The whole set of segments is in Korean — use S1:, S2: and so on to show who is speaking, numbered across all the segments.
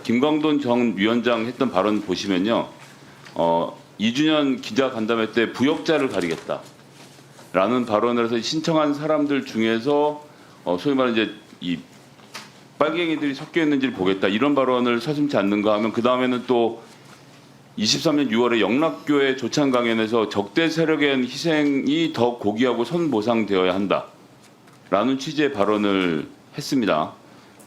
S1: 김광돈 전 위원장 했던 발언 보시면요. 2주년 기자간담회 때 부역자를 가리겠다라는 발언을 해서 신청한 사람들 중에서 소위 말하는 이제 이 빨갱이들이 섞여 있는지를 보겠다 이런 발언을 서슴지 않는가 하면 그 다음에는 또 23년 6월에 영락교회 조찬 강연에서 적대 세력에 의한 희생이 더 고귀하고 선보상되어야 한다라는 취지의 발언을 했습니다.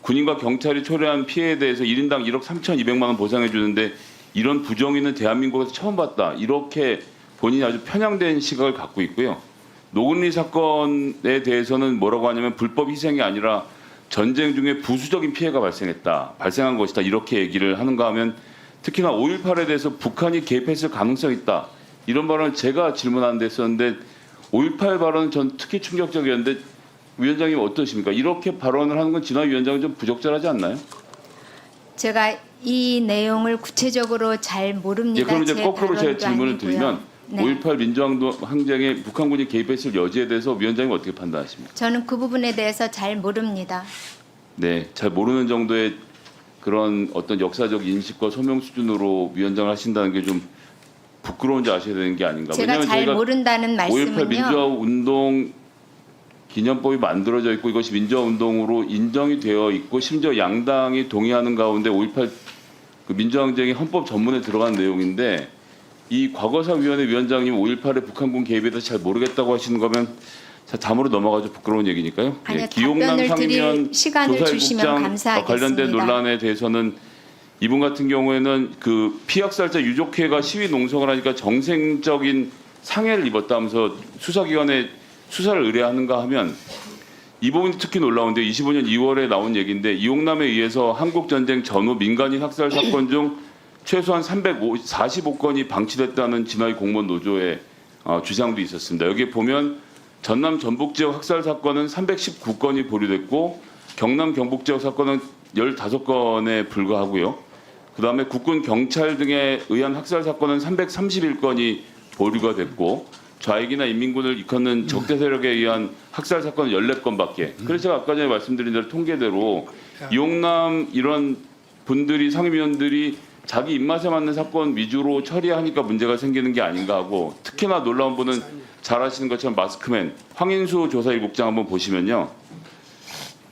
S1: 군인과 경찰이 초래한 피해에 대해서 1인당 1억 3,200만 원 보상해 주는데 이런 부정의는 대한민국에서 처음 봤다. 이렇게 본인이 아주 편향된 시각을 갖고 있고요. 노근리 사건에 대해서는 뭐라고 하냐면 불법 희생이 아니라 전쟁 중에 부수적인 피해가 발생한 것이다. 이렇게 얘기를 하는가 하면 특히나 5.18에 대해서 북한이 개입했을 가능성이 있다. 이런 발언을 제가 질문한 데 했었는데 5.18 발언은 전 특히 충격적이었는데 위원장님 어떠십니까? 이렇게 발언을 하는 건 진화 위원장은 좀 부적절하지 않나요?
S2: 제가 이 내용을 구체적으로 잘 모릅니다.
S1: 예, 그럼 이제 거꾸로 제가 질문을
S2: 아니고요.
S1: 드리면
S2: 네.
S1: 5.18 민주항쟁에 북한군이 개입했을 여지에 대해서 위원장님 어떻게 판단하십니까?
S2: 저는 그 부분에 대해서 잘 모릅니다.
S1: 네, 잘 모르는 정도의 그런 어떤 역사적 인식과 소명 수준으로 위원장을 하신다는 게 좀 부끄러운지 아셔야 되는 게 아닌가.
S2: 제가
S1: 왜냐하면
S2: 잘
S1: 저희가
S2: 모른다는
S1: 5.18
S2: 말씀은요.
S1: 민주화 운동 기념법이 만들어져 있고 이것이 민주화 운동으로 인정이 되어 있고 심지어 양당이 동의하는 가운데 5.18 그 민주항쟁이 헌법 전문에 들어간 내용인데 이 과거사위원회 위원장님 5.18에 북한군 개입에 대해서 잘 모르겠다고 하시는 거면 다음으로 넘어가죠. 부끄러운 얘기니까요.
S2: 아니요,
S1: 기용남
S2: 답변을
S1: 상임위원
S2: 드릴 시간을 주시면
S1: 조사일국장
S2: 감사하겠습니다.
S1: 관련된 논란에 대해서는 이분 같은 경우에는 그 피학살자 유족회가 시위 농성을 하니까 정생적인 상해를 입었다면서 수사기관에 수사를 의뢰하는가 하면 이 부분이 특히 놀라운데 25년 2월에 나온 얘기인데 이용남에 의해서 한국전쟁 전후 민간인 학살 사건 중 최소한 345건이 방치됐다는 진화의 공무원 노조의 주장도 있었습니다. 여기 보면 전남 전북 지역 학살 사건은 319건이 보류됐고 경남 경북 지역 사건은 15건에 불과하고요. 그다음에 국군 경찰 등에 의한 학살 사건은 331건이 보류가 됐고 좌익이나 인민군을 일컫는 적대 세력에 의한 학살 사건은 14건밖에. 그래서 제가 아까 전에 말씀드린 대로 통계대로 이용남 이런 분들이 상임위원들이 자기 입맛에 맞는 사건 위주로 처리하니까 문제가 생기는 게 아닌가 하고 특히나 놀라운 분은 잘 아시는 것처럼 마스크맨 황인수 조사일국장 한번 보시면요.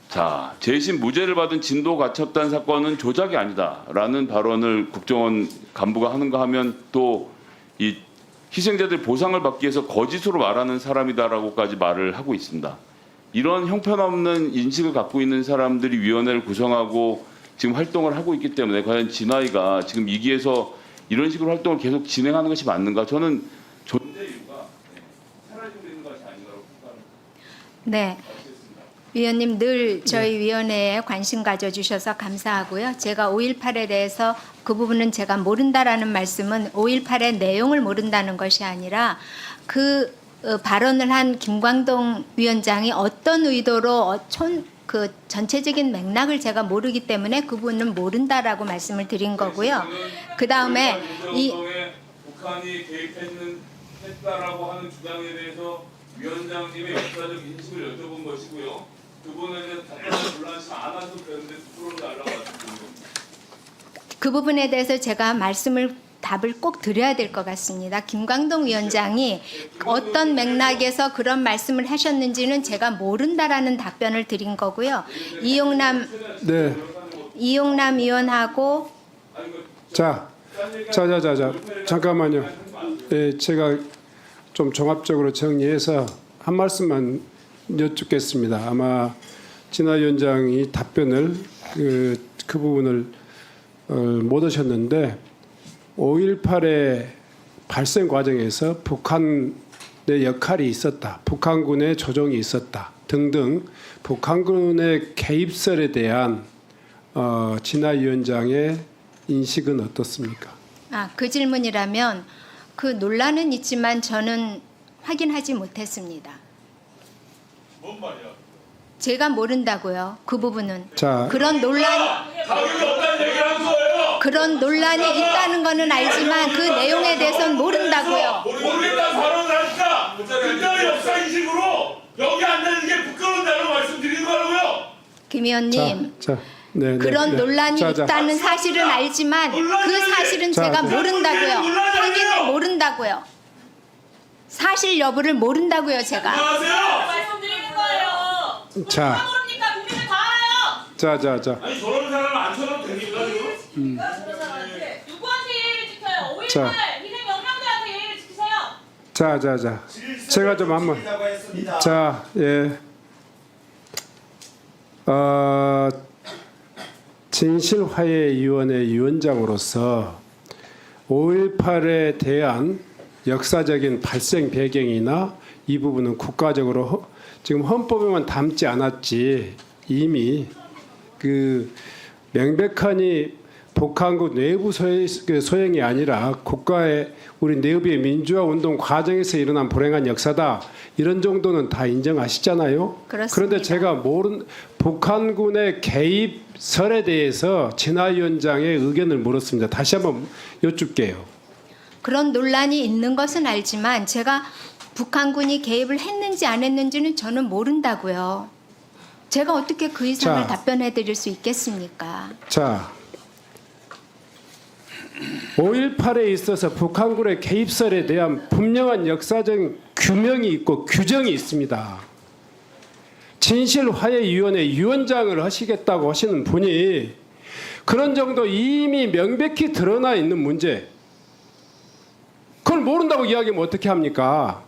S1: 자, 재심 무죄를 받은 진도 가첩단 사건은 조작이 아니다라는 발언을 국정원 간부가 하는가 하면 또 이 희생자들 보상을 받기 위해서 거짓으로 말하는 사람이다라고까지 말을 하고 있습니다. 이런 형편없는 인식을 갖고 있는 사람들이 위원회를 구성하고 지금 활동을 하고 있기 때문에 과연 진화위가 지금 이기에서 이런 식으로 활동을 계속 진행하는 것이 맞는가? 저는 존재 이유가 사라지고 있는 것이 아닌가라고 생각합니다.
S2: 네. 위원님 늘 저희 위원회에 관심 가져주셔서 감사하고요. 제가 5.18에 대해서 그 부분은 제가 모른다라는 말씀은 5.18의 내용을 모른다는 것이 아니라 그 발언을 한 김광동 위원장이 어떤 의도로 그 전체적인 맥락을 제가 모르기 때문에 그 부분은 모른다라고 말씀을 드린 거고요. 그 다음에 이
S1: 북한이 개입했다라고 하는 주장에 대해서 위원장님의 역사적 인식을 여쭤본 것이고요. 두 분에 대해서 답변을 곤란치 않아서 그랬는데 부끄러워 달라고 하셨습니다.
S2: 그 부분에 대해서 제가 답을 꼭 드려야 될 것 같습니다. 김광동 위원장이 어떤 맥락에서 그런 말씀을 하셨는지는 제가 모른다라는 답변을 드린 거고요. 이용남 의원하고
S3: 잠깐만요. 예, 제가 좀 종합적으로 정리해서 한 말씀만 여쭙겠습니다. 아마 진화 위원장이 답변을 그 부분을 못 하셨는데 5.18의 발생 과정에서 북한의 역할이 있었다, 북한군의 조종이 있었다 등등 북한군의 개입설에 대한 진화 위원장의 인식은 어떻습니까?
S2: 그 질문이라면 그 논란은 있지만 저는 확인하지 못했습니다.
S1: 뭔 말이야?
S2: 제가 모른다고요. 그 부분은.
S3: 자,
S2: 그런 논란이 있다는 거는 알지만 그 내용에 대해서는 모른다고요.
S4: 모르겠다는 발언을 하니까 그때의 역사 인식으로 여기 앉아있는 게 부끄러운다고 말씀드리는 거라고요.
S2: 김 의원님,
S3: 네,
S2: 그런
S3: 네.
S2: 논란이
S3: 자, 자.
S2: 있다는 사실은 알지만 그 사실은
S3: 자,
S2: 제가
S3: 네.
S2: 모른다고요. 확인을 모른다고요. 사실 여부를 모른다고요, 제가.
S4: 안녕하세요.
S5: 말씀드리는 거예요.
S3: 자.
S5: 누가 모릅니까? 국민들 다 알아요.
S3: 자.
S4: 아니 저런 사람 안 쳐도 됩니까 지금?
S5: 누구한테 예의를 지켜요? 5.18
S3: 자.
S5: 희생 영령들한테 예의를 지키세요.
S3: 자. 제가 좀 한번. 자, 예. 진실화해위원회 위원장으로서 5.18에 대한 역사적인 발생 배경이나 이 부분은 국가적으로 지금 헌법에만 담지 않았지 이미 그 명백하니 북한국 내부 소행이 아니라 국가의 우리 내부의 민주화 운동 과정에서 일어난 불행한 역사다. 이런 정도는 다 인정하시잖아요.
S2: 그렇습니다.
S3: 그런데 제가 모른 북한군의 개입설에 대해서 진화위원장의 의견을 물었습니다. 다시 한번 여쭙게요.
S2: 그런 논란이 있는 것은 알지만 제가 북한군이 개입을 했는지 안 했는지는 저는 모른다고요. 제가 어떻게 그 이상을
S3: 자.
S2: 답변해 드릴 수 있겠습니까?
S3: 자, 5.18에 있어서 북한군의 개입설에 대한 분명한 역사적 규명이 있고 규정이 있습니다. 진실화해위원회 위원장을 하시겠다고 하시는 분이 그런 정도 이미 명백히 드러나 있는 문제, 그걸 모른다고 이야기하면 어떻게 합니까?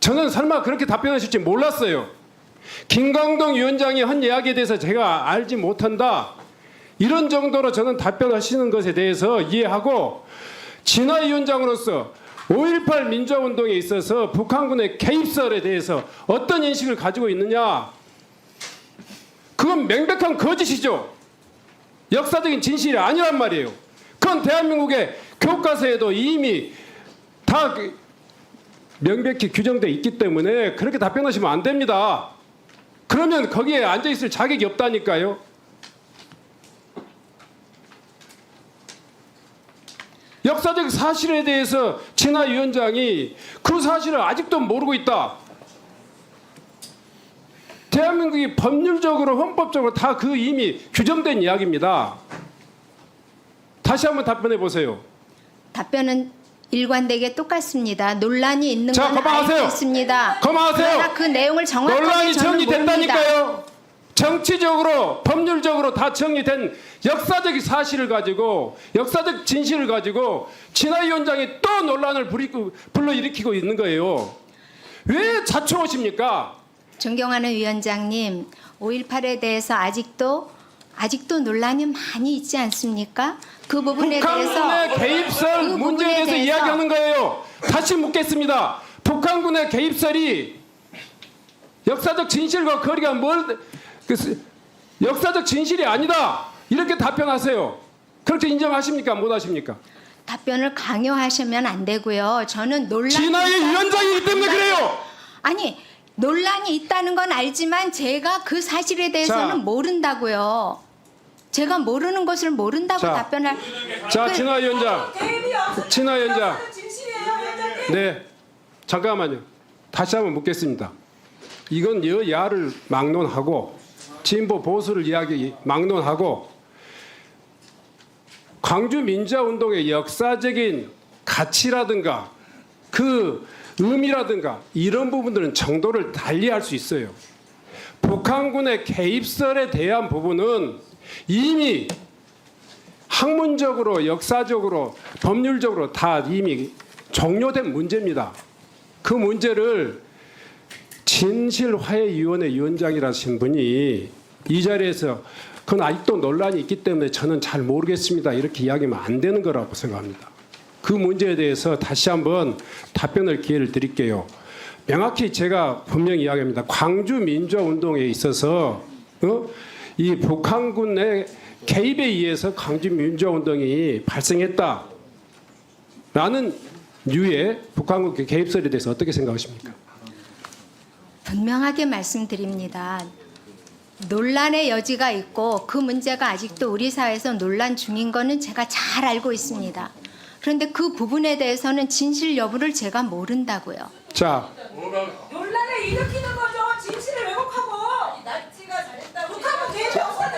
S3: 저는 설마 그렇게 답변하실지 몰랐어요. 김광동 위원장이 한 이야기에 대해서 제가 알지 못한다, 이런 정도로 저는 답변하시는 것에 대해서 이해하고, 진화위원장으로서 5.18 민주화운동에 있어서 북한군의 개입설에 대해서 어떤 인식을 가지고 있느냐, 그건 명백한 거짓이죠. 역사적인 진실이 아니란 말이에요. 그건 대한민국의 교과서에도 이미 다 명백히 규정되어 있기 때문에 그렇게 답변하시면 안 됩니다. 그러면 거기에 앉아있을 자격이 없다니까요. 역사적 사실에 대해서 진화위원장이 그 사실을 아직도 모르고 있다. 대한민국이 법률적으로 헌법적으로 다 그 이미 규정된 이야기입니다. 다시 한번 답변해 보세요.
S2: 답변은 일관되게 똑같습니다. 논란이 있는
S3: 자,
S2: 건
S3: 그만하세요.
S2: 알고 있습니다.
S3: 그만하세요.
S2: 그러나 그 내용을 정확하게
S3: 논란이
S2: 저는 모릅니다.
S3: 정리됐다니까요. 정치적으로 법률적으로 다 정리된 역사적 사실을 가지고, 역사적 진실을 가지고 진화위원장이 또 논란을 불러일으키고 있는 거예요. 왜 자초하십니까?
S2: 존경하는 위원장님, 5.18에 대해서 아직도 논란이 많이 있지 않습니까? 그 부분에 대해서
S3: 북한군의 개입설
S2: 그
S3: 문제에
S2: 부분에
S3: 대해서
S2: 대해서
S3: 이야기하는 거예요. 다시 묻겠습니다. 북한군의 개입설이 역사적 진실과 거리가 역사적 진실이 아니다, 이렇게 답변하세요. 그렇게 인정하십니까? 못하십니까?
S2: 답변을 강요하시면 안 되고요. 저는 논란이
S3: 진화의 위원장이기 때문에 그래요.
S2: 아니, 논란이 있다는 건 알지만 제가 그 사실에 대해서는
S3: 자.
S2: 모른다고요. 제가 모르는 것을 모른다고
S3: 자.
S2: 답변할.
S3: 자,
S2: 그-
S3: 진화위원장. 진화위원장.
S5: 진실이에요, 위원장님.
S3: 네, 잠깐만요. 다시 한번 묻겠습니다. 이건 여야를 막론하고 진보 보수를 이야기 막론하고 광주 민주화운동의 역사적인 가치라든가 그 의미라든가 이런 부분들은 정도를 달리할 수 있어요. 북한군의 개입설에 대한 부분은 이미 학문적으로, 역사적으로, 법률적으로 다 이미 종료된 문제입니다. 그 문제를 진실화해위원회 위원장이라신 분이 이 자리에서 그건 아직도 논란이 있기 때문에 저는 잘 모르겠습니다, 이렇게 이야기하면 안 되는 거라고 생각합니다. 그 문제에 대해서 다시 한번 답변할 기회를 드릴게요. 명확히 제가 분명히 이야기합니다. 광주 민주화운동에 있어서 이 북한군의 개입에 의해서 광주 민주화운동이 발생했다라는 류의 북한군 개입설에 대해서 어떻게 생각하십니까?
S2: 분명하게 말씀드립니다. 논란의 여지가 있고 그 문제가 아직도 우리 사회에서 논란 중인 거는 제가 잘 알고 있습니다. 그런데 그 부분에 대해서는 진실 여부를 제가 모른다고요.
S3: 자,
S5: 논란을 일으키는 거죠. 진실을 왜곡하고. 북한은 개입이 없었다.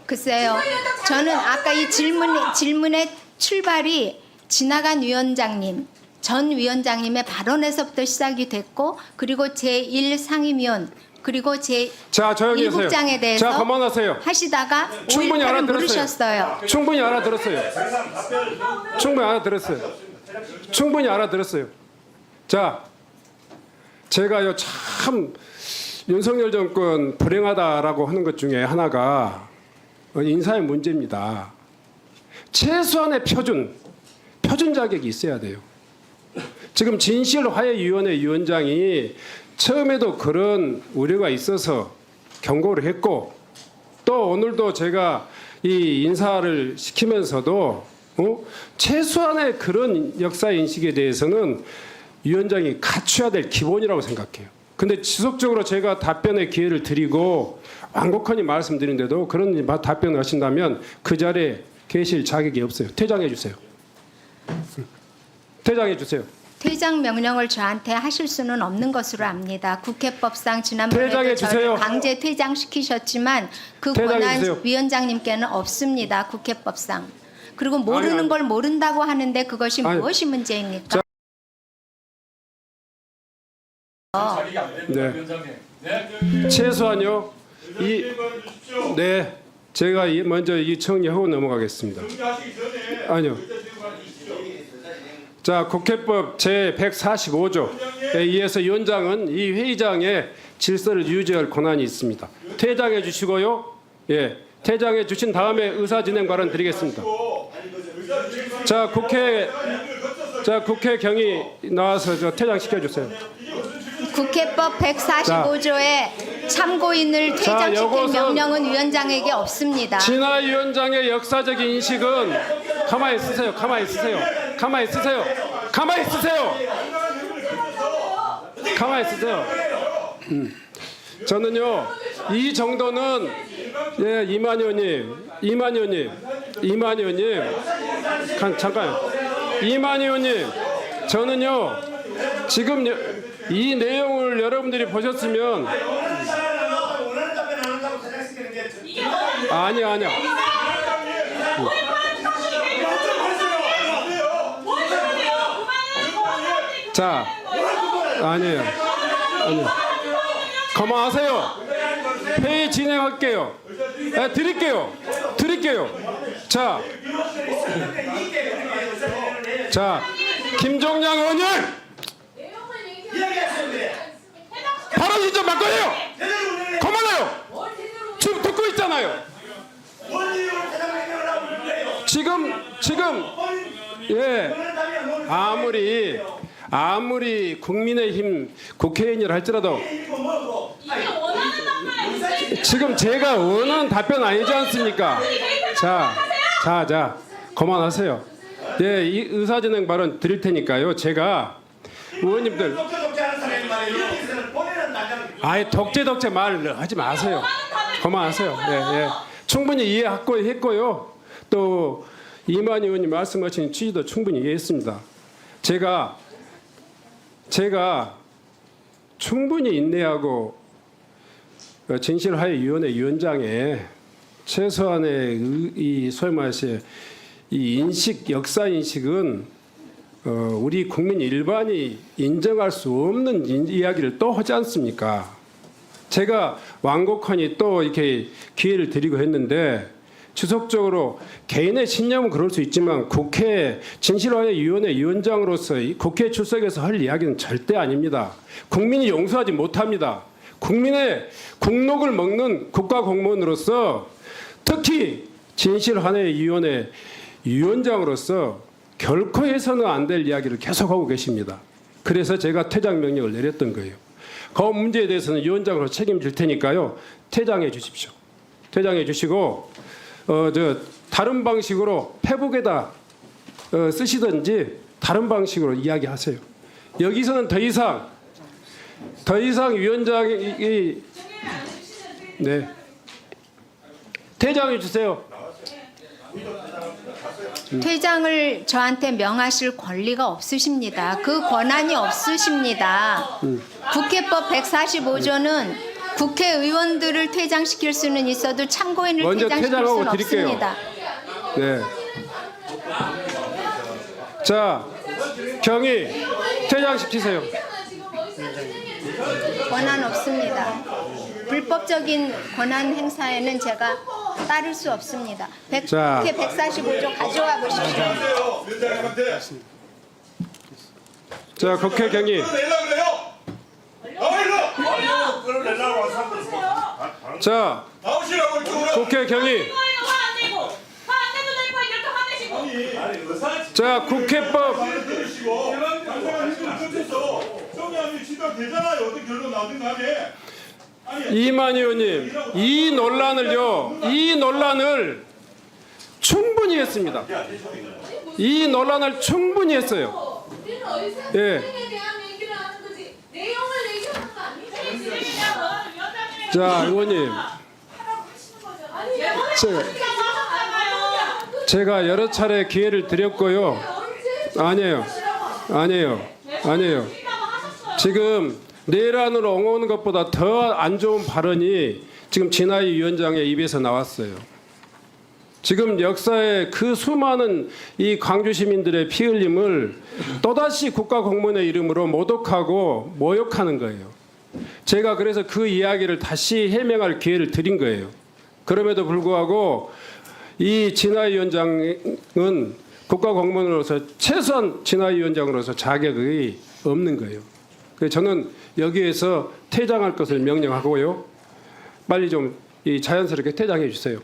S2: 글쎄요. 저는 아까 이 질문의 출발이 지나간 위원장님, 전 위원장님의 발언에서부터 시작이 됐고, 그리고 제1상임위원, 그리고
S3: 자, 조용히 하세요.
S2: 제1국장에 대해서
S3: 자, 그만하세요.
S2: 하시다가
S3: 충분히
S2: 5.18을
S3: 알아들었어요.
S2: 물으셨어요.
S3: 충분히 알아들었어요. 충분히 알아들었어요. 충분히 알아들었어요. 자, 제가요 참 윤석열 정권 불행하다라고 하는 것 중에 하나가 인사의 문제입니다. 최소한의 표준 자격이 있어야 돼요. 지금 진실화해위원회 위원장이 처음에도 그런 우려가 있어서 경고를 했고, 또 오늘도 제가 이 인사를 시키면서도 최소한의 그런 역사 인식에 대해서는 위원장이 갖춰야 될 기본이라고 생각해요. 근데 지속적으로 제가 답변의 기회를 드리고 완곡하니 말씀드리는데도 그런 답변을 하신다면 그 자리에 계실 자격이 없어요. 퇴장해 주세요. 퇴장해 주세요.
S2: 퇴장 명령을 저한테 하실 수는 없는 것으로 압니다. 국회법상 지난번에도
S3: 퇴장해
S2: 저를
S3: 주세요.
S2: 강제 퇴장시키셨지만 그
S3: 퇴장해
S2: 권한
S3: 주세요.
S2: 위원장님께는 없습니다. 국회법상. 그리고 모르는
S3: 아니.
S2: 걸 모른다고 하는데 그것이
S3: 아니.
S2: 무엇이 문제입니까?
S3: 네. 최소한요. 네. 제가 먼저 이 정리하고 넘어가겠습니다. 아니요. 자, 국회법 제145조에 의해서 위원장은 이 회의장의 질서를 유지할 권한이 있습니다. 퇴장해 주시고요. 예. 퇴장해 주신 다음에 의사 진행 발언 드리겠습니다. 자, 국회 경위 나와서 저 퇴장시켜 주세요.
S2: 국회법 145조에 참고인을
S3: 자,
S2: 퇴장시킬
S3: 요것은
S2: 명령은 위원장에게 없습니다.
S3: 진화 위원장의 역사적인 인식은 가만히 있으세요. 가만히 있으세요. 가만히 있으세요. 가만히 있으세요. 가만히 있으세요. 저는요 이 정도는 예 이만 의원님 잠깐 이만 의원님 저는요 지금 이 내용을 여러분들이 보셨으면 아니야. 자, 아니에요. 그만하세요. 회의 진행할게요. 네, 드릴게요. 자, 김종량 의원님 발언이 좀 바꿔요. 그만해요. 지금 듣고 있잖아요. 지금 예 아무리 국민의힘 국회의원이라 할지라도 지금 제가 원하는 답변 아니지 않습니까? 자 그만하세요. 예, 이 의사진행 발언 드릴 테니까요. 제가 의원님들 아예 독재 말 하지 마세요. 그만하세요. 예. 충분히 이해하고 했고요. 또 이만 의원님 말씀하신 취지도 충분히 이해했습니다. 제가 충분히 인내하고 진실화해위원회 위원장의 최소한의 이 소위 말해서 이 역사 인식은 우리 국민 일반이 인정할 수 없는 이야기를 또 하지 않습니까? 제가 완곡하니 또 이렇게 기회를 드리고 했는데 지속적으로 개인의 신념은 그럴 수 있지만 국회 진실화해위원회 위원장으로서 국회에 출석해서 할 이야기는 절대 아닙니다. 국민이 용서하지 못합니다. 국민의 국록을 먹는 국가공무원으로서 특히 진실화해위원회 위원장으로서 결코 해서는 안 될 이야기를 계속하고 계십니다. 그래서 제가 퇴장 명령을 내렸던 거예요. 그 문제에 대해서는 위원장으로 책임질 테니까요. 퇴장해 주십시오. 퇴장해 주시고 다른 방식으로 페북에다 쓰시든지 다른 방식으로 이야기하세요. 여기서는 더 이상 위원장이 네 퇴장해 주세요.
S2: 퇴장을 저한테 명하실 권리가 없으십니다. 그 권한이 없으십니다. 국회법 145조는 국회의원들을 퇴장시킬 수는 있어도 참고인을
S3: 먼저
S2: 퇴장시킬
S3: 퇴장하고
S2: 수는
S3: 드릴게요.
S2: 없습니다.
S3: 네. 자, 경위 퇴장시키세요.
S2: 권한 없습니다. 불법적인 권한 행사에는 제가 따를 수 없습니다.
S3: 자.
S2: 국회 145조 가져와 보십시오.
S4: 위원장님한테
S3: 자, 국회 경위.
S4: 내려 그래요. 그럼 내려고 와서
S3: 자,
S4: 나오시라고 이쪽으로.
S3: 국회 경위.
S5: 이거예요. 화안 내고. 화안 내도 될 거 이렇게 화내시고.
S3: 자, 국회법.
S4: 들으시고 당사가 힘을 쫓아서 성향이 지도되잖아요. 어떤 결론 나든 간에.
S3: 이만 의원님, 이 논란을 충분히 했습니다. 이 논란을 충분히 했어요. 예. 자, 의원님, 제가 여러 차례 기회를 드렸고요. 아니에요. 지금 내란을 옹호하는 것보다 더 안 좋은 발언이 지금 진하이 위원장의 입에서 나왔어요. 지금 역사의 그 수많은 이 광주 시민들의 피 흘림을 또다시 국가 공무원의 이름으로 모독하고 모욕하는 거예요. 제가 그래서 그 이야기를 다시 해명할 기회를 드린 거예요. 그럼에도 불구하고 이 진하이 위원장은 국가 공무원으로서 최소한 진하이 위원장으로서 자격이 없는 거예요. 그래서 저는 여기에서 퇴장할 것을 명령하고요. 빨리 좀 이 자연스럽게 퇴장해 주세요.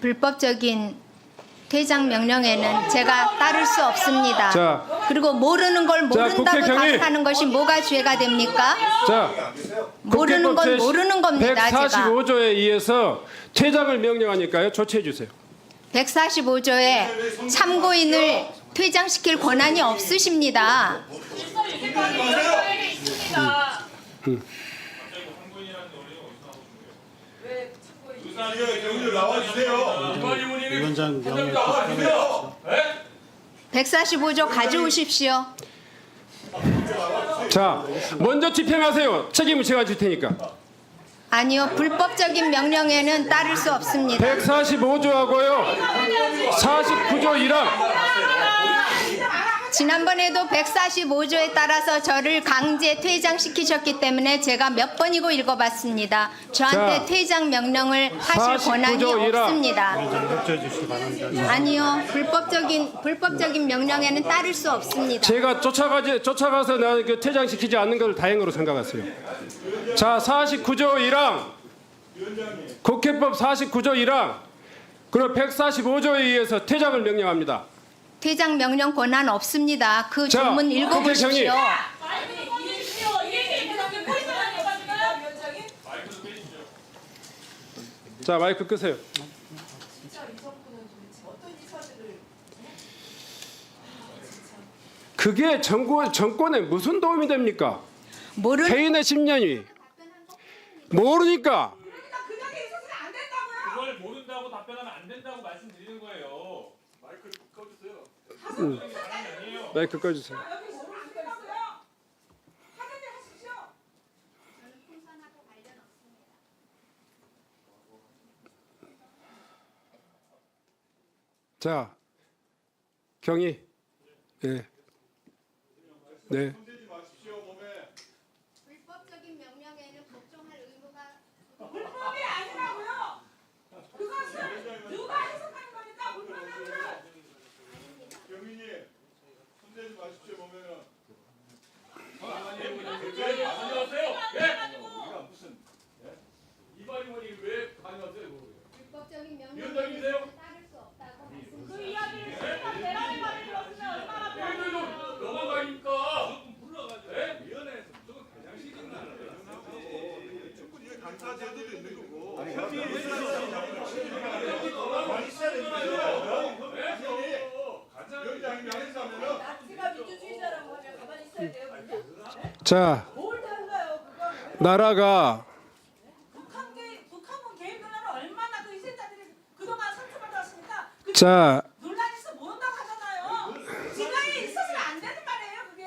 S2: 불법적인 퇴장 명령에는 제가 따를 수 없습니다.
S3: 자,
S2: 그리고 모르는 걸
S3: 자,
S2: 모른다고
S3: 국회 경위.
S2: 답하는 것이 뭐가 죄가 됩니까?
S3: 자,
S2: 모르는 건 모르는 겁니다. 제가
S3: 145조에 의해서 퇴장을 명령하니까요. 조치해 주세요.
S2: 145조에 참고인을 퇴장시킬 권한이 없으십니다.
S5: 질서 유지법이 여러분에게 있습니다.
S4: 경위를 나와주세요.
S6: 위원장 명령
S4: 나와주세요.
S2: 145조 가져오십시오.
S3: 자, 먼저 집행하세요. 책임을 제가 질 테니까.
S2: 아니요, 불법적인 명령에는 따를 수 없습니다.
S3: 145조하고요. 49조 1항.
S2: 지난번에도 145조에 따라서 저를 강제 퇴장시키셨기 때문에 제가 몇 번이고 읽어봤습니다. 저한테
S3: 자,
S2: 퇴장 명령을 하실 권한이
S3: 49조 1항.
S2: 없습니다.
S6: 협조해 주시기 바랍니다.
S2: 아니요, 불법적인 명령에는 따를 수 없습니다.
S3: 제가 쫓아가서 나는 그 퇴장시키지 않는 것을 다행으로 생각했어요. 자, 49조 1항. 국회법 49조 1항. 그리고 145조에 의해서 퇴장을 명령합니다.
S2: 퇴장 명령 권한 없습니다. 그
S3: 자,
S2: 조문
S3: 국회
S2: 읽어보십시오.
S3: 경위. 자, 마이크 끄세요. 그게 정권에 무슨 도움이 됩니까?
S2: 모르는
S3: 개인의 심년이 모르니까.
S4: 그걸 모른다고 답변하면 안 된다고 말씀드리는 거예요. 마이크 꺼주세요.
S3: 마이크 꺼주세요. 자, 경위. 네. 네.
S2: 불법적인 명령에는 복종할 의무가
S5: 불법이 아니라고요. 그것은 누가 해석하는 거니까 불법이라고요.
S4: 경위님 손대지 마십시오 보면은. 안녕하세요. 우리가 무슨 이발인원이 왜 관여하세요?
S2: 불법적인
S4: 위원장님이세요?
S2: 명령에는 따를 수 없다고 말씀드립니다.
S5: 그 이야기를 실컷 대란의 말을 들었으면 얼마나 편하겠어요.
S4: 넘어가니까 불러가지고 위원회에서 무조건 대장시키는 거예요. 충분히 이게 감사 제도도 있는 거고. 위원장님이 하면은
S5: 제가 민주주의자라고 하면 가만히 있어야 돼요.
S3: 자,
S5: 뭘 달라요 그거는.
S3: 나라가
S5: 북한군 개입 논란을 얼마나 그 희생자들이 그동안 상처받아 왔습니까? 그
S3: 자,
S5: 논란이 있어 모른다고 하잖아요. 진영이 있어서는 안 되는 말이에요 그게.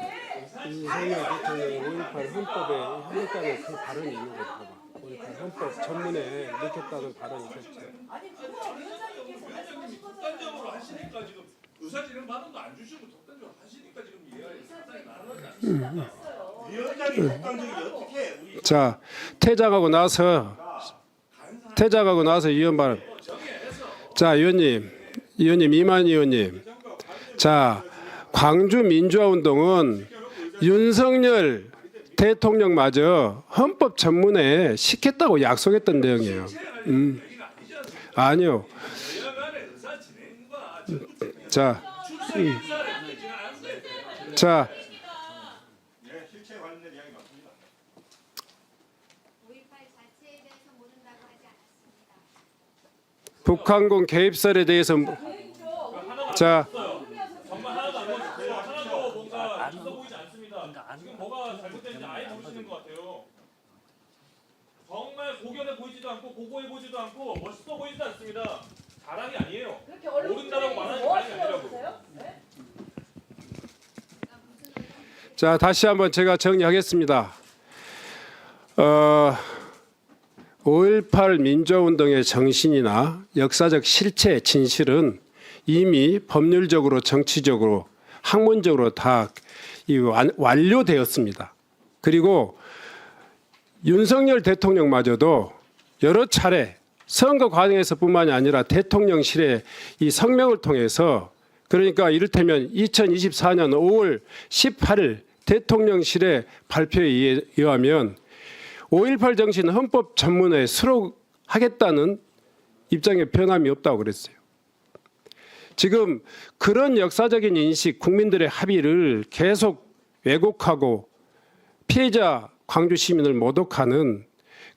S6: 이재명 대통령이 5.18
S3: 헌법에 하겠다는 그 발언이 있는 거예요. 봐봐. 보니까 헌법 전문에 넣겠다는 발언이 있었죠.
S5: 아니 그거 위원장님께서 말씀하신 거잖아요.
S4: 독단적으로 하시니까 지금 의사진행 반응도 안 주시고 독단적으로 하시니까 지금 이해가 상당히 나눠지 않습니다.
S7: 위원장이 독단적이 어떻게 우리
S3: 자, 퇴장하고 나서 의원 발언. 자, 의원님 이만 의원님. 자, 광주 민주화운동은 윤석열 대통령마저 헌법 전문에 시켰다고 약속했던 내용이에요. 아니요.
S4: 여야간의 의사진행과
S3: 자,
S4: 출석 인사를 하지는 않는데
S3: 자,
S7: 예, 실체 관련된 이야기 맞습니다.
S2: 5.18 자체에 대해서 모른다고 하지 않았습니다.
S3: 북한군 개입설에 대해서 자,
S4: 정말 하나도 안 보여주세요. 하나도 뭔가 있어 보이지 않습니다. 지금 뭐가 잘못됐는지 아예 모르시는 것 같아요. 정말 고견해 보이지도 않고 고고해 보이지도 않고 멋있어 보이지도 않습니다. 자랑이 아니에요.
S5: 그렇게 언론
S4: 모른다라고 말하는 게
S5: 뭐
S4: 자랑이 아니라고.
S5: 하시려고 네?
S3: 자, 다시 한번 제가 정리하겠습니다. 5.18 민주화운동의 정신이나 역사적 실체, 진실은 이미 법률적으로, 정치적으로, 학문적으로 다 완료되었습니다. 그리고 윤석열 대통령마저도 여러 차례 선거 과정에서뿐만이 아니라 대통령실의 이 성명을 통해서, 그러니까 이를테면 2024년 5월 18일 대통령실의 발표에 의하면 5.18 정신 헌법 전문에 수록하겠다는 입장에 변함이 없다고 그랬어요. 지금 그런 역사적인 인식, 국민들의 합의를 계속 왜곡하고 피해자 광주 시민을 모독하는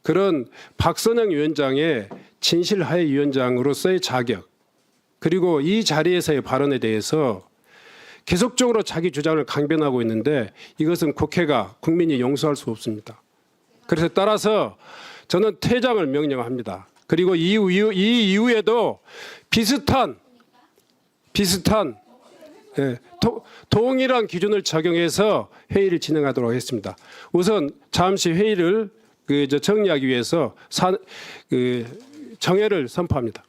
S3: 그런 박선영 위원장의 진실화해위원장으로서의 자격, 그리고 이 자리에서의 발언에 대해서 계속적으로 자기 주장을 강변하고 있는데 이것은 국회가, 국민이 용서할 수 없습니다. 그래서 따라서 저는 퇴장을 명령합니다. 그리고 이 이후에도 비슷한 동일한 기준을 적용해서 회의를 진행하도록 하겠습니다. 우선 잠시 회의를 정리하기 위해서 정회를 선포합니다.